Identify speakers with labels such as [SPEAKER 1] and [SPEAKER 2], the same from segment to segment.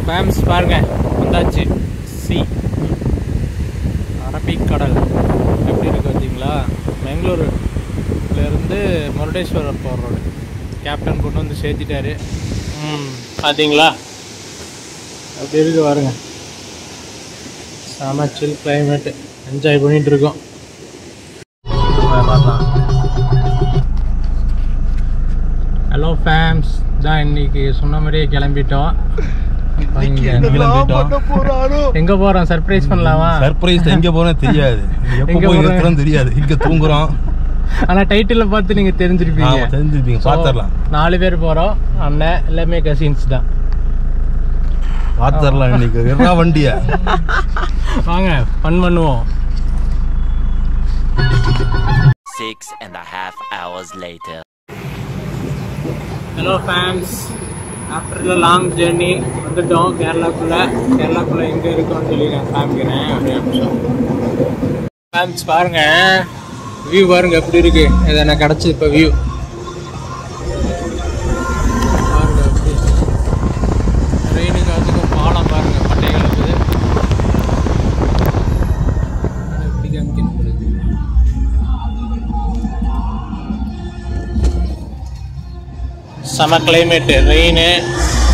[SPEAKER 1] ஃபேம்ஸ் பாருங்க வந்தாச்சு. அரபிக்கடல் எப்படி இருக்கு பார்த்தீங்களா? பெங்களூருலேருந்து முருடேஸ்வரர் போகிற ரோடு. கேப்டன் கொண்டு வந்து சேர்த்திட்டாரு. பார்த்தீங்களா அப்படி இருக்கு பாருங்க. செம சில் கிளைமேட்டு, என்ஜாய் பண்ணிட்டு இருக்கோம். ஹலோ ஃபேம்ஸ், தான் இன்னைக்கு சொன்ன மாதிரியே கிளம்பிட்டோம். எங்க போறோம்? சர்ப்ரைஸ் பண்ணலாமா?
[SPEAKER 2] சர்ப்ரைஸ் எங்க போறோம் தெரியாது, எப்போ போய் நிறுத்துறோம் தெரியாது, இங்க தூங்குறோம்.
[SPEAKER 1] ஆனா டைட்டில பார்த்து நீங்க தெரிஞ்சிருப்பீங்க.
[SPEAKER 2] பாத்துறலாம்.
[SPEAKER 1] 4 பேர் போறோம். அண்ணன் எல்லாமே கசின்ஸ் தான்.
[SPEAKER 2] பாத்துறலாம் இன்னைக்கு. என்ன வண்டியா?
[SPEAKER 1] வாங்க ஃபன் பண்ணுவோம்.
[SPEAKER 3] 6.5 hours later.
[SPEAKER 1] Hello fams, after the long journey வந்துட்டோம் கேரளாக்குள்ளே. எங்கே இருக்கோம்னு சொல்லி நான் காமிக்கிறேன். ஃபேம்ஸ் பாருங்க, வியூ பாருங்க எப்படி இருக்கு. இது எனக்கு கிடச்சி இப்போ வியூ பாருங்க. எப்படி ட்ரெயினுக்கு அதுக்கும் பாலம் பாருங்க, பட்டை கிளம்புது. எப்படி காமிக்கணும்? செம climate, rain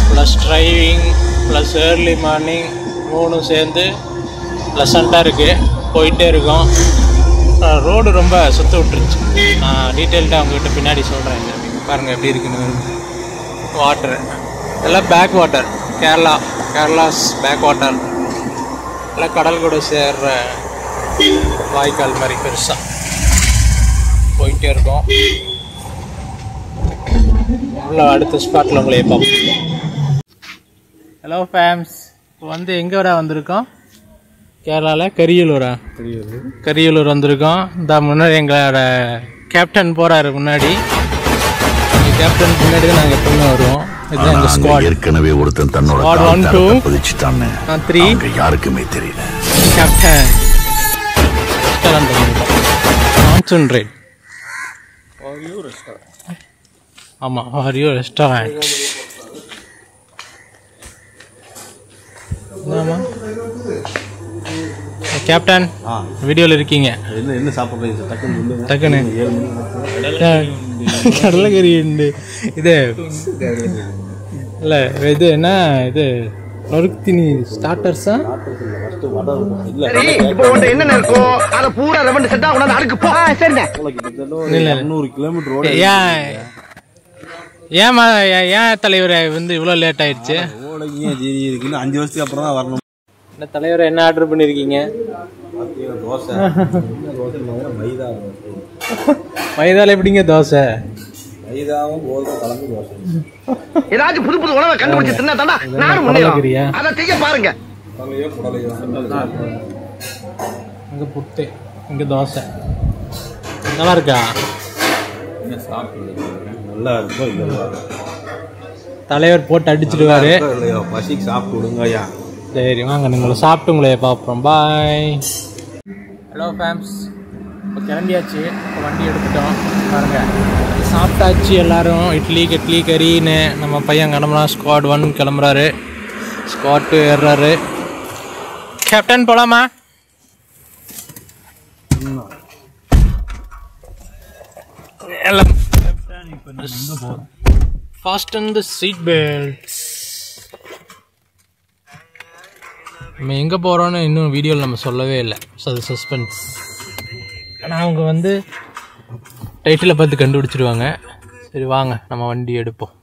[SPEAKER 1] plus driving plus early morning 3 சேர்ந்து ப்ளசண்ட்டாக இருக்குது. போயிட்டே இருக்கோம். ரோடு ரொம்ப சுற்ற விட்டுருச்சு. நான் டீட்டெயில்டாக அவங்ககிட்ட பின்னாடி சொல்கிறேன். பாருங்கள் எப்படி இருக்குன்னு. வாட்டரு எல்லாம் backwater, Kerala's backwater. எல்லாம் கடல் கூட சேர்ற வாய்க்கால் மாதிரி பெருசாக போயிட்டே இருக்கோம். உள்ள அடுத்த ஸ்பாட்டில் உங்களை பார்ப்போம். ஹலோ ஃபேம்ஸ், இப்போ வந்து எங்கே வந்திருக்கோம்? கேரளாவில் கரியலூர் வந்திருக்கோம். இந்த முன்னாடி எங்களோட கேப்டன் போகிறாரு. முன்னாடி கேப்டன் பின்னாடி தான் நாங்கள் எப்பவுமே வருவோம். இதுதான் எங்கள் ஸ்குவாட்.
[SPEAKER 4] ஏற்கனவே ஒருத்தன் தன்னோட
[SPEAKER 1] 1 2
[SPEAKER 4] 3 யாருக்குமே தெரியல.
[SPEAKER 1] Captain monsoon right. ஆமாம், ஹரியோ ரெஸ்டாரண்ட். கேப்டன் வீடியோவில் இருக்கீங்க.
[SPEAKER 2] என்ன சாப்பிட்றீங்க?
[SPEAKER 1] டக்குன்னு கடலைக்கறி உண்டு. இது இல்லை, இது என்ன இது நொறுக்தினி ஸ்டார்டர்ஸா?
[SPEAKER 5] என்ன இருக்கும் அதை பூரா ரெவண்ட் செட்டா கொண்டாந்து அடுக்கு போ. சரிங்க,
[SPEAKER 2] 100 கிலோமீட்டர்.
[SPEAKER 1] ஏன் தலைவர் வந்து இவ்வளோ லேட் ஆயிடுச்சு?
[SPEAKER 2] 5 வருஷத்துக்கு அப்புறம் தான் வரணும்.
[SPEAKER 1] என்ன தலைவர், என்ன ஆர்டர் பண்ணிருக்கீங்க?
[SPEAKER 2] தோசை.
[SPEAKER 1] மைதால எப்படிங்க தோசை?
[SPEAKER 2] மைதாவும் கோதுமை கலந்து தோசை.
[SPEAKER 5] ஏதாச்சும் புது புது உணவை கண்டுபிடிச்சு தின்னா தானே நானும் முன்னேறேன். அதை செய்ய பாருங்க.
[SPEAKER 1] இங்க புட்டு, இங்க தோசை. நல்லா இருக்கா?
[SPEAKER 2] நல்லா இருக்கும்.
[SPEAKER 1] தலைவர் போட்டு அடிச்சிடுவாரு.
[SPEAKER 2] பசிக்கு சாப்பிட்டு விடுங்கய்யா.
[SPEAKER 1] சரி வாங்க, நீங்களை சாப்பிட்டு உங்களே பார்ப்போம். பாய். ஹலோ ஃபேம்ஸ், இப்போ கிளம்பியாச்சு. இப்போ வண்டி எடுத்துட்டோம். பாருங்க, சாப்பிட்டாச்சு எல்லாரும். இட்லி கறின்னு நம்ம பையன் கிளம்புறான். ஸ்குவாட் 1 கிளம்புறாரு, ஸ்குவாட் 2 ஏறுறாரு. கேப்டன் போலாமா? எல்லாம் fasten the seat belts. நம்ம எங்கே போகிறோன்னு இன்னும் வீடியோவில் நம்ம சொல்லவே இல்லை. ஸோ அது சஸ்பென்ஸ். ஆனால் அவங்க வந்து டைட்டிலை பார்த்து கண்டுபிடிச்சிடுவாங்க. சரி வாங்க நம்ம வண்டி எடுப்போம்.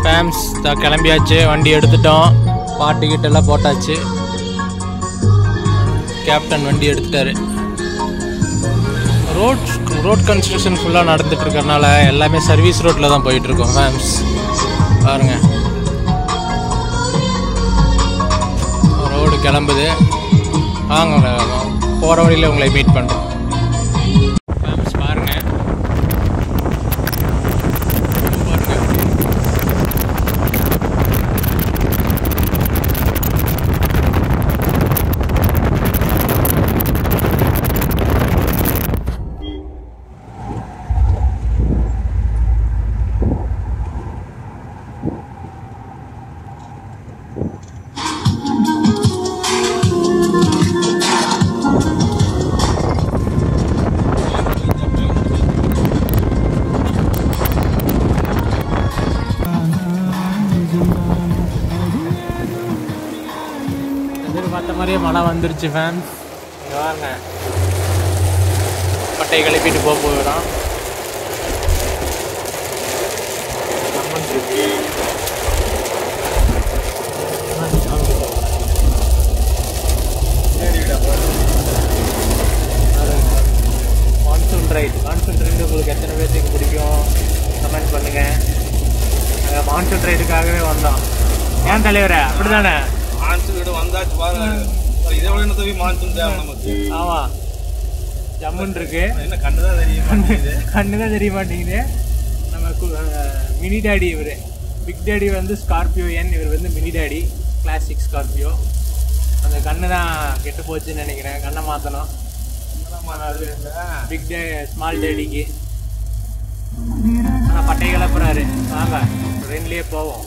[SPEAKER 1] ஃபேம்ஸ் தான் கிளம்பியாச்சு. வண்டி எடுத்துட்டோம். பாட்டு கிட்டெல்லாம் போட்டாச்சு. கேப்டன் வண்டி எடுத்துட்டாரு. ரோட் கன்ஸ்ட்ரக்ஷன் ஃபுல்லாக நடந்துட்டு இருக்கறனால எல்லாமே சர்வீஸ் ரோட்டில் தான் போயிட்டுருக்கோம். ஃபேம்ஸ் பாருங்க, ரோடு கிளம்புது. வாங்க போகிற வழியில் உங்களை மீட் பண்ணுறோம். ஃபேம்ஸ் பாருங்க, பக்கத்துலேயே மழை வந்துருச்சு ஃபேன்ஸ். இங்கே வாங்க, பட்டையை கிளப்பிட்டு போகிறோம். மான்சூன் ரைடு உங்களுக்கு எத்தனை பேருக்கு பிடிக்கும் கமெண்ட் பண்ணுங்கள். நாங்கள் மான்சூன் ரைடுக்காகவே வந்தோம். ஏன் தலைவரே அப்படிதானே?
[SPEAKER 2] மான்சூன் ரைடு வந்தாச்சு பாருங்க. இதை விட என்ன தவி மான்சூன் தேவை நமக்கு.
[SPEAKER 1] ஆமாம், ஜம்முன்னு இருக்கு.
[SPEAKER 2] என்ன கண்ணுதான் தெரிய மாட்டேங்குது.
[SPEAKER 1] கண்ணுதான் தெரிய மாட்டேங்குது. நம்ம மினி டேடி இவர். பிக் டேடி வந்து ஸ்கார்பியோ என், இவர் வந்து மினி டேடி கிளாசிக் ஸ்கார்பியோ. அந்த கண்ணு தான் கெட்டு போச்சுன்னு நினைக்கிறேன். கண்ணை மாற்றணும். பிக் டே ஸ்மால் டேடிக்கு. ஆனால் பட்டை கிளப்புறாரு. வாங்க ட்ரெயின்லேயே போவோம்.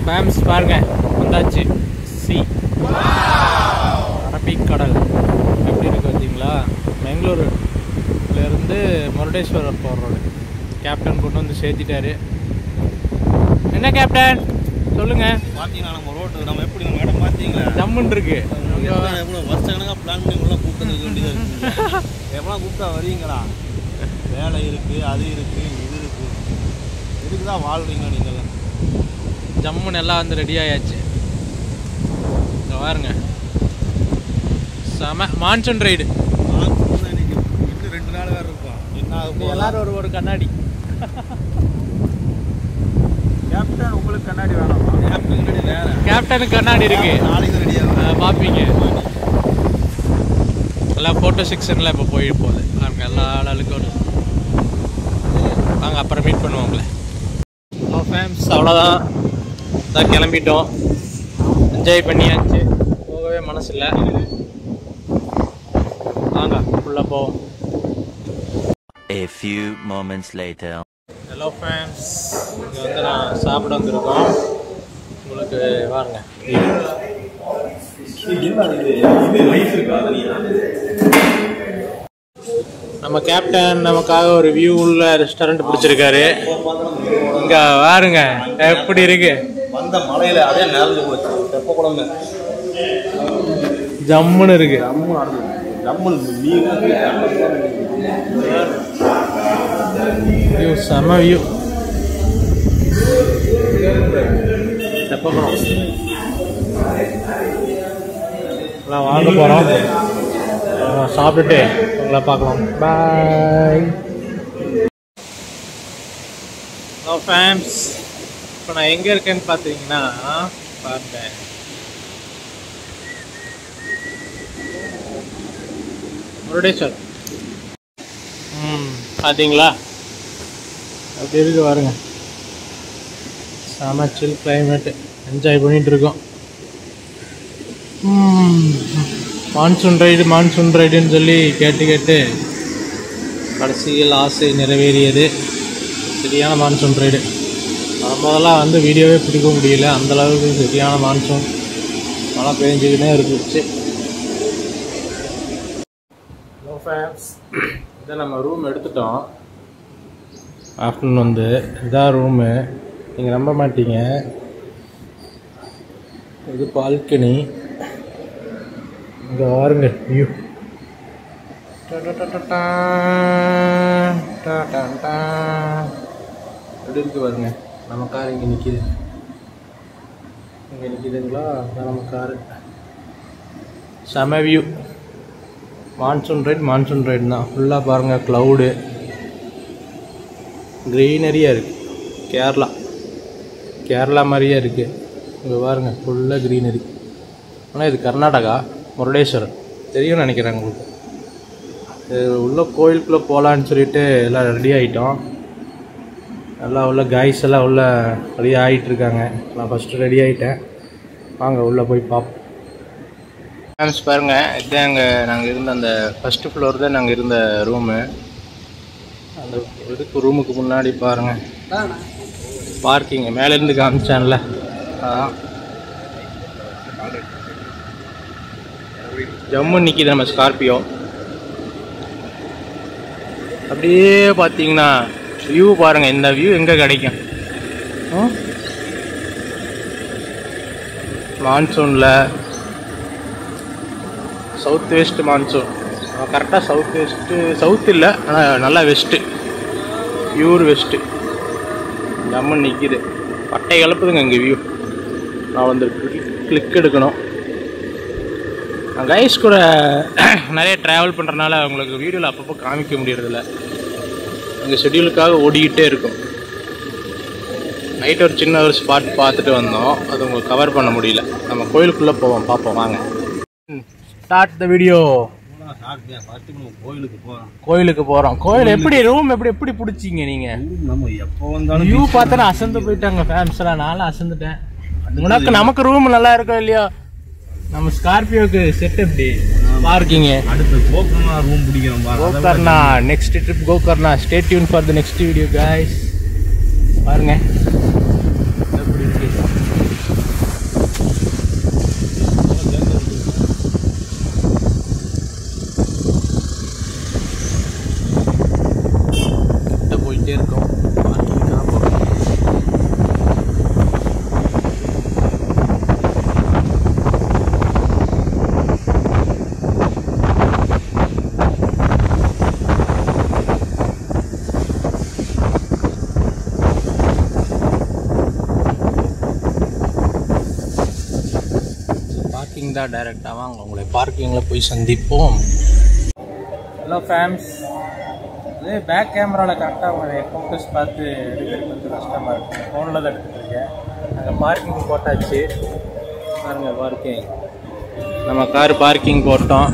[SPEAKER 1] ஃபேம்ஸ் பாருங்க, வந்தாச்சு. அரபிக் கடல் எப்படி இருக்கு பார்த்தீங்களா? பெங்களூருலேருந்து முருடேஸ்வரர் போகிற ரோடு. கேப்டன் கொண்டு வந்து சேர்த்திட்டாரு. என்ன கேப்டன் சொல்லுங்க.
[SPEAKER 2] பார்த்தீங்கன்னா நம்ம ரோட்டு நம்ம எப்படி நம்ம இடம் பார்த்தீங்களா?
[SPEAKER 1] ஜம்முன்னு இருக்கு.
[SPEAKER 2] எவ்வளோ வருஷக்கணக்காக பிளான் பண்ணி உள்ள கூப்பிட்டு இருக்க வேண்டியதாக இருக்குது. எவ்வளோ கூப்பிட்டா வரீங்களா? வேலை இருக்குது, அது இருக்குது, இது இருக்குது. இதுக்கு தான் வாழ்றீங்களா நீங்கள்?
[SPEAKER 1] ஜம்முன்னு எல்லாம் வந்து ரெடி ஆயாச்சு. இங்கே பாருங்க, செம மான்சூன் ரைடு.
[SPEAKER 2] இன்னும் 2 நாள் வேறு இருப்போம். என்ன
[SPEAKER 1] எல்லாரும் ஒரு கண்ணாடி.
[SPEAKER 2] கேப்டன் உங்களுக்கு கண்ணாடி வேணாமா? கேப்டன் கண்ணாடி வேறு.
[SPEAKER 1] கேப்டனுக்கு கண்ணாடி இருக்கு,
[SPEAKER 2] நாளைக்கு ரெடியாக
[SPEAKER 1] பார்ப்பீங்க. எல்லாம் ஃபோட்டோ செக்ஷனில் இப்போ போகுது பாருங்க. எல்லா ஆளுக்கும் வாங்க, அப்புறம் மீட் பண்ணுவோம் உங்களை. ஃபேம்ஸ் அவ்வளோதான், தான் கிளம்பிட்டோம். என்ஜாய் பண்ணியாச்சு. போகவே மனசு இல்லை. வாங்க உள்ளே போவோம்.
[SPEAKER 3] A few moments later.
[SPEAKER 1] Hello friends, இங்கே வந்து நான் சாப்பிட வந்திருக்கோம். உங்களுக்கு வாருங்க. நம்ம கேப்டன் நமக்காக ஒரு வியூ உள்ள ரெஸ்டாரண்ட் பிடிச்சிருக்காரு. இங்கே வாருங்க எப்படி இருக்கு.
[SPEAKER 2] வந்த மலையில் அதே நிறைஞ்சு போச்சு. தெப்ப குழம்பு
[SPEAKER 1] ஜம்முன்னு இருக்கு. வியூ செம வியூ. தெப்பக்குளம் எல்லாம் வாங்க போகிறோம். சாப்பிட்டுட்டு உங்களை பார்க்கலாம். பாய். ஹலோ ஃபேம்ஸ், இப்போ நான் எங்கே இருக்கேன்னு பார்த்தீங்கன்னா பாருங்க, முருடேஸ்வர். பார்த்தீங்களா அப்படி இருக்கு பாருங்க. செம சில் கிளைமேட்டு, என்ஜாய் பண்ணிகிட்டு இருக்கோம். மான்சூன் ரைடுன்னு சொல்லி கேட்டு கடைசியில் ஆசை நிறைவேறியது. சரியான மான்சூன் ரைடு. முதல்லாம் வந்து வீடியோவே பிடிக்க முடியல, அந்தளவுக்கு சரியான மான்சூன். மழை பெஞ்சிக்கிட்டே இருந்துச்சு. ஹலோ ஃபேம்ஸ், இதை நம்ம ரூம் எடுத்துட்டோம். ஆஃப்டர்நூன் வந்து இதான் ரூமு. நீங்கள் நம்ப மாட்டீங்க, இது பால்கனி. இங்கே பாருங்க வியூ. எப்படி இருக்கு பாருங்க. நம்ம கார் இங்கே நிற்கிது. இங்கே நிற்கிதுங்களா? அதான் நம்ம காரு. செம வியூ. மான்சூன் ரைடு தான். ஃபுல்லாக பாருங்கள், க்ளவுடு, க்ரீனரியாக இருக்குது. கேரளா மாதிரியே இருக்குது. இங்கே பாருங்கள், ஃபுல்லாக க்ரீனரி. ஆனால் இது கர்நாடகா, முருடேஸ்வரர் தெரியும்னு நினைக்கிறேன் உங்களுக்கு. உள்ள கோயிலுக்குள்ளே போகலான்னு சொல்லிட்டு எல்லாம் ரெடி ஆகிட்டோம். நல்லா உள்ள கைஸ் எல்லாம் உள்ள ரெடி ஆகிட்டுருக்காங்க. நான் ஃபஸ்ட்டு ரெடி ஆகிட்டேன். வாங்க உள்ளே போய் பார்ப்போம். ஃபேன்ஸ் பாருங்கள், இதுதான் நாங்கள் இருந்த அந்த ஃபஸ்ட்டு ஃப்ளோர் தான் நாங்கள் இருந்த ரூமு. அந்த இதுக்கு ரூமுக்கு முன்னாடி பாருங்கள் பார்க்கிங் மேலேருந்து காமிச்சான்ல, அதான் ஜம்மு நிற்கிது நம்ம ஸ்கார்பியோ. அப்படியே பார்த்தீங்கன்னா வியூ பாருங்கள். இந்த வியூ எங்கே கிடைக்கும்? மான்சூனில் சவுத் வெஸ்ட் மான்சூன். கரெக்டாக சவுத் இல்லை, ஆனால் நல்லா வெஸ்ட்டு, பியூர் வெஸ்ட்டு. ஜம்மன் நிற்கிது, பட்டை கலப்புதுங்க இங்கே வியூ. நான் வந்து கிளிக் எடுக்கணும். கைஸ் கூட நிறைய ட்ராவல் பண்ணுறதுனால உங்களுக்கு வீடியோவில் அப்பப்போ காமிக்க முடியறதில்ல. எங்கள் ஷெட்யூலுக்காக ஓடிக்கிட்டே இருக்கும். நைட் ஒரு சின்ன ஒரு ஸ்பாட் பார்த்துட்டு வந்தோம், அது உங்களுக்கு கவர் பண்ண முடியல. நம்ம கோயிலுக்குள்ளே போவோம், பார்ப்போம் வாங்க. Start the video. கோயிலுக்கு போகிறோம். கோயில் எப்படி ரூம் எப்படி பிடிச்சிங்க நீங்கள்?
[SPEAKER 2] நம்ம எப்போ வந்தாலும்
[SPEAKER 1] வியூ பார்த்தா அசந்து போயிட்டாங்க ஃபேம்ஸ் எல்லாம். நானும் அசந்துட்டேன். நமக்கு ரூம் நல்லா இருக்கும் இல்லையோ? நம்ம ஸ்கார்பியோக்கு செட் எப்படி பார்க்கிங்.
[SPEAKER 2] அடுத்து கோகர்னா ரூம் பிடிக்கிறோம்.
[SPEAKER 1] Gokarna next trip Gokarna. Stay tune for the next video guys. பாருங்க எப்படி இருக்கு. கிட்ட போயிட்டே இருக்கோம். பார்க்கிங் தான் டைரெக்டாக. வாங்க உங்களை பார்க்கிங்கில் போய் சந்திப்போம். ஹலோ ஃபேம்ஸ், இதே பேக் கேமராவில் கரெக்டாக உங்களை ஃபோக்கஸ் பார்த்து எடுக்கிறது கொஞ்சம் கஷ்டமாக இருக்குது. ஃபோனில் தான் எடுத்துகிட்ருக்கேன். நாங்கள் பார்க்கிங் போட்டாச்சு. பாருங்கள் பார்க்கிங். நம்ம கார் பார்க்கிங் போட்டோம்.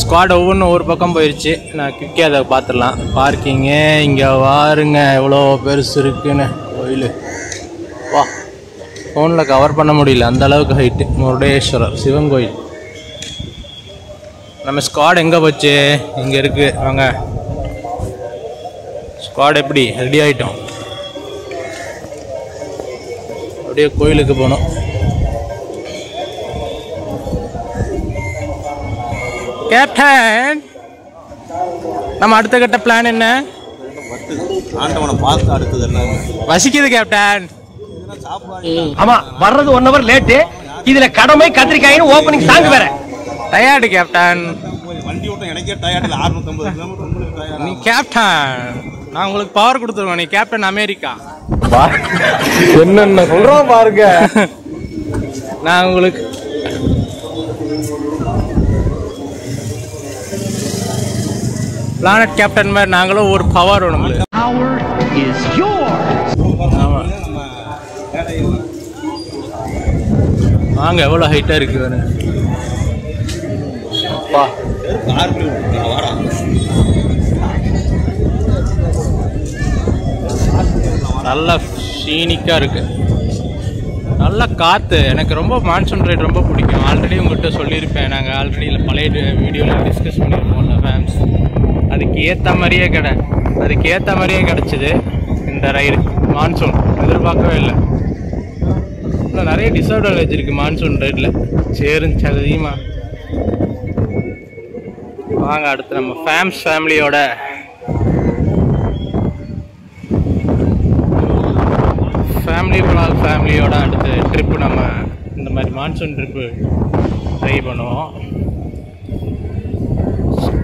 [SPEAKER 1] ஸ்குவாட் ஒவ்வொன்றும் ஒரு பக்கம் போயிடுச்சு. நான் குயிக்காக அதை பார்த்துடலாம். பார்க்கிங்கு இங்கே வாருங்க, எவ்வளோ பெருசு இருக்குன்னு கோயில். வா, ஃபோனில் கவர் பண்ண முடியல, அந்த அளவுக்கு ஹைட்டு. முருடேஸ்வரர் சிவன் கோயில். நம்ம ஸ்குவாட் எங்கே போச்சு? இங்கே இருக்குது. வாங்க, ஸ்குவாட் எப்படி ரெடி ஆகிட்டோம். அப்படியே கோயிலுக்கு போகணும். கேப்டன், நம்ம அடுத்த கட்ட பிளான் என்ன?
[SPEAKER 2] ஆண்டவனை பார்த்து அடுத்தது என்ன
[SPEAKER 1] வசிக்குது கேப்டன்.
[SPEAKER 5] ஆமா, வர்றது 1 hour லேட்டு. இதுல கடமை கத்திரிக்காயின்னு ஓபனிங் சாங் வேற.
[SPEAKER 1] Tired captain.
[SPEAKER 2] வண்டி ஓட்டம் எனக்கே டயர்டில் 650 கிலோமீட்டர் உங்களுக்கு டயர்ட்.
[SPEAKER 1] நீ கேப்டன், நான் உங்களுக்கு பவர் கொடுத்துருவேன். நீ கேப்டன் அமெரிக்கா.
[SPEAKER 5] என்னென்ன சொல்றோம் பாருங்க.
[SPEAKER 1] நான் உங்களுக்கு பிளானட் கேப்டன் மாதிரி நாங்களும் ஒரு பவர் நம்மளுக்கு. வாங்க, எவ்வளோ ஹைட்டாக இருக்கு பாருங்க. அப்பா, நல்லா சீனிக்காக இருக்கு. நல்ல காற்று. எனக்கு ரொம்ப மான்சூன் ரைட் ரொம்ப பிடிக்கும். ஆல்ரெடி உங்கள்கிட்ட சொல்லியிருப்பேன். நாங்கள் ஆல்ரெடி பழைய வீடியோவில் டிஸ்கஸ் பண்ணியிருப்போம்ல ஃபேம்ஸ். அதுக்கு ஏற்ற மாதிரியே கிடச்சிது இந்த ரைடு. மான்சூன் எதிர்பார்க்கவே இல்லை. இன்னும் நிறைய டிஸ்அட்வான்டேஜ் இருக்குது மான்சூன் ரைடில். சேரும் சகதியுமா. வாங்க, அடுத்து நம்ம ஃபேமிலியோட ஃபேமிலியோட அடுத்த ட்ரிப்பு நம்ம இந்த மாதிரி மான்சூன் ட்ரிப்பு ட்ரை பண்ணுவோம்.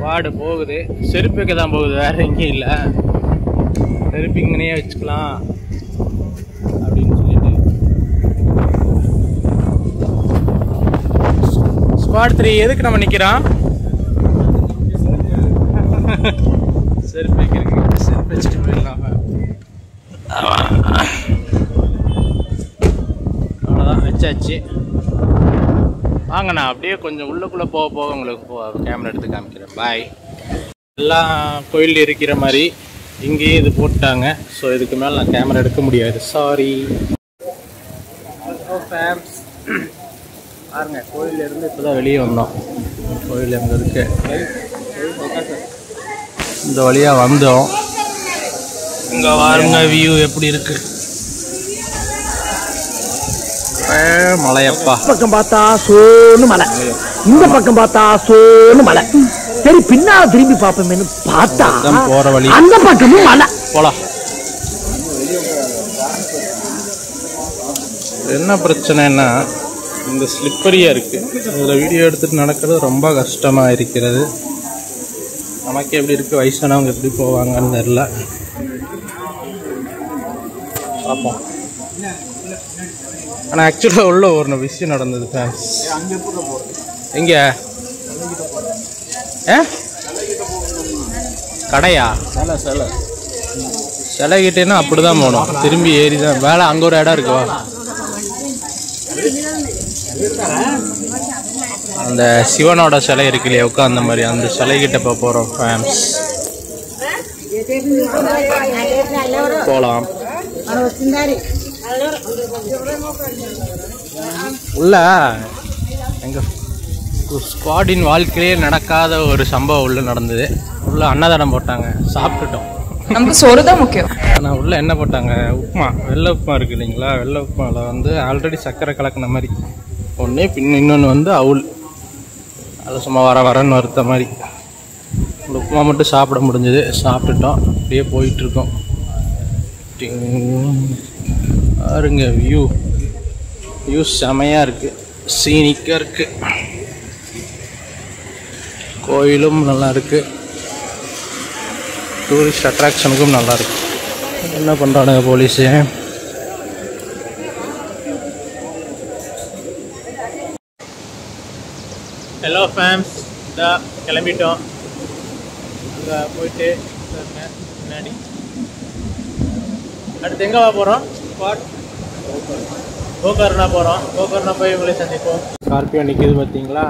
[SPEAKER 1] வார்டு போகுது. செருப்புக்கு தான் போகுது, வேறு எங்கேயும் இல்லை. செருப்பு இங்கனே வச்சுக்கலாம் அப்படின்னு சொல்லிட்டு. ஸ்குவாட் 3 எதுக்கு நம்ம நிற்கிறோம்? செருப்பு வைக்கிறதுக்கு. செருப்பு வச்சுட்டு போயிடலாம். அவ்வளோதான், வச்சாச்சு. வாங்கண்ணா, அப்படியே கொஞ்சம் உள்ளுக்குள்ளே போக போக உங்களுக்கு கேமரா எடுத்து காமிக்கிறேன். பாய். எல்லாம் கோயில் இருக்கிற மாதிரி இங்கேயே இது போட்டாங்க. ஸோ இதுக்கு மேலே நான் கேமரா எடுக்க முடியாது, சாரி. ஃபேம்ஸ் பாருங்க, கோயிலேருந்து இப்போ தான் வெளியே வந்தோம். கோயில் எங்கே இருக்கு? இந்த வழியாக வந்தோம். இங்கே பாருங்க வியூ எப்படி இருக்கு. மலையப்பா.
[SPEAKER 5] பக்கம் பார்த்தா சோன்னு மலை, இந்த பக்கம் பார்த்தா சோன்னு மலை. சரி பின்னால திரும்பி பார்ப்போமேனு பார்த்தா
[SPEAKER 1] போற வழி
[SPEAKER 5] அந்த பக்கமும் மலை.
[SPEAKER 1] போலாம். என்ன பிரச்சனைன்னா இந்த ஸ்லிப்பரியா இருக்கு. இதில் வீடியோ எடுத்துட்டு நடக்கிறது ரொம்ப கஷ்டமா இருக்கிறது. நமக்கு எப்படி இருக்கு, வயசானவங்க எப்படி போவாங்கன்னு தெரியல. பார்ப்போம். ஆனால் ஆக்சுவலாக உள்ள ஒரு விஷயம் நடந்தது ஃபேன்ஸ். எங்கே? கடையா? சிலை கிட்டேன்னா அப்படி தான் போகணும், திரும்பி ஏறி தான் வேலை. அங்கே ஒரு இடம் இருக்குவா, அந்த சிவனோட சிலை இருக்கு இல்லையா, உட்காந்த மாதிரி அந்த சிலைகிட்ட இப்போ போகிறோம் ஃபேன்ஸ். போகலாம். உள்ள எங்கள் ஸ்குவாடின் வாழ்க்கையிலே நடக்காத ஒரு சம்பவம் உள்ள நடந்தது. உள்ள அன்னதானம் போட்டாங்க, சாப்பிட்டுட்டோம்.
[SPEAKER 6] நமக்கு சோறு தான் முக்கியம்.
[SPEAKER 1] ஆனால் உள்ள என்ன போட்டாங்க, உப்புமா, வெள்ளை உப்புமா இருக்குது இல்லைங்களா. வெள்ளை உப்புமாவில் வந்து ஆல்ரெடி சர்க்கரை கலக்கின மாதிரி ஒன்று, இன்னொன்று வந்து அவுள். அது சும்மா வரன்னு வறுத்த மாதிரி. உப்புமா மட்டும் சாப்பிட முடிஞ்சது, சாப்பிட்டுட்டோம். அப்படியே போயிட்டுருக்கோம். பாருங்க வியூ செமையாக இருக்குது, சீனிக்காக இருக்குது. கோயிலும் நல்லா இருக்குது, டூரிஸ்ட் அட்ராக்ஷனுக்கும் நல்லா இருக்கு. என்ன பண்ணுறானுங்க போலீஸு? ஹலோ ஃபேம்ஸ், இதான் கிளம்பிட்டோம். அங்கே போயிட்டு முன்னாடி அடுத்து எங்கே போகிறோம்? ஸ்பாட் கோகர்ணா போகிறோம். கோகர்ணா போய் உங்களை சந்திப்போம். ஸ்கார்பியோ நிற்கிது பார்த்தீங்களா,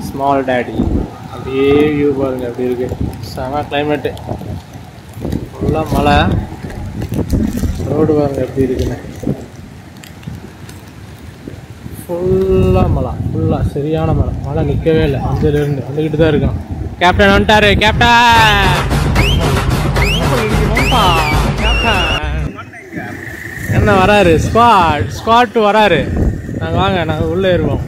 [SPEAKER 1] ஸ்மால் டேடி. அப்படியே வியூ பாருங்கள் அப்படி இருக்குது. செம கிளைமேட்டு, ஃபுல்லாக மழை. ரோடு பாருங்கள் எப்படி இருக்குன்னு, ஃபுல்லாக மழை, ஃபுல்லாக சரியான மழை. மழை நிற்கவே இல்லை, வந்துலேருந்து வந்துக்கிட்டு தான் இருக்கோம். கேப்டன் வந்துட்டாரு. கேப்டன் என்ன வராரு? ஸ்குவாட் வராரு. நாங்கள் வாங்க, நாங்கள் உள்ளே ஏறுவோம்.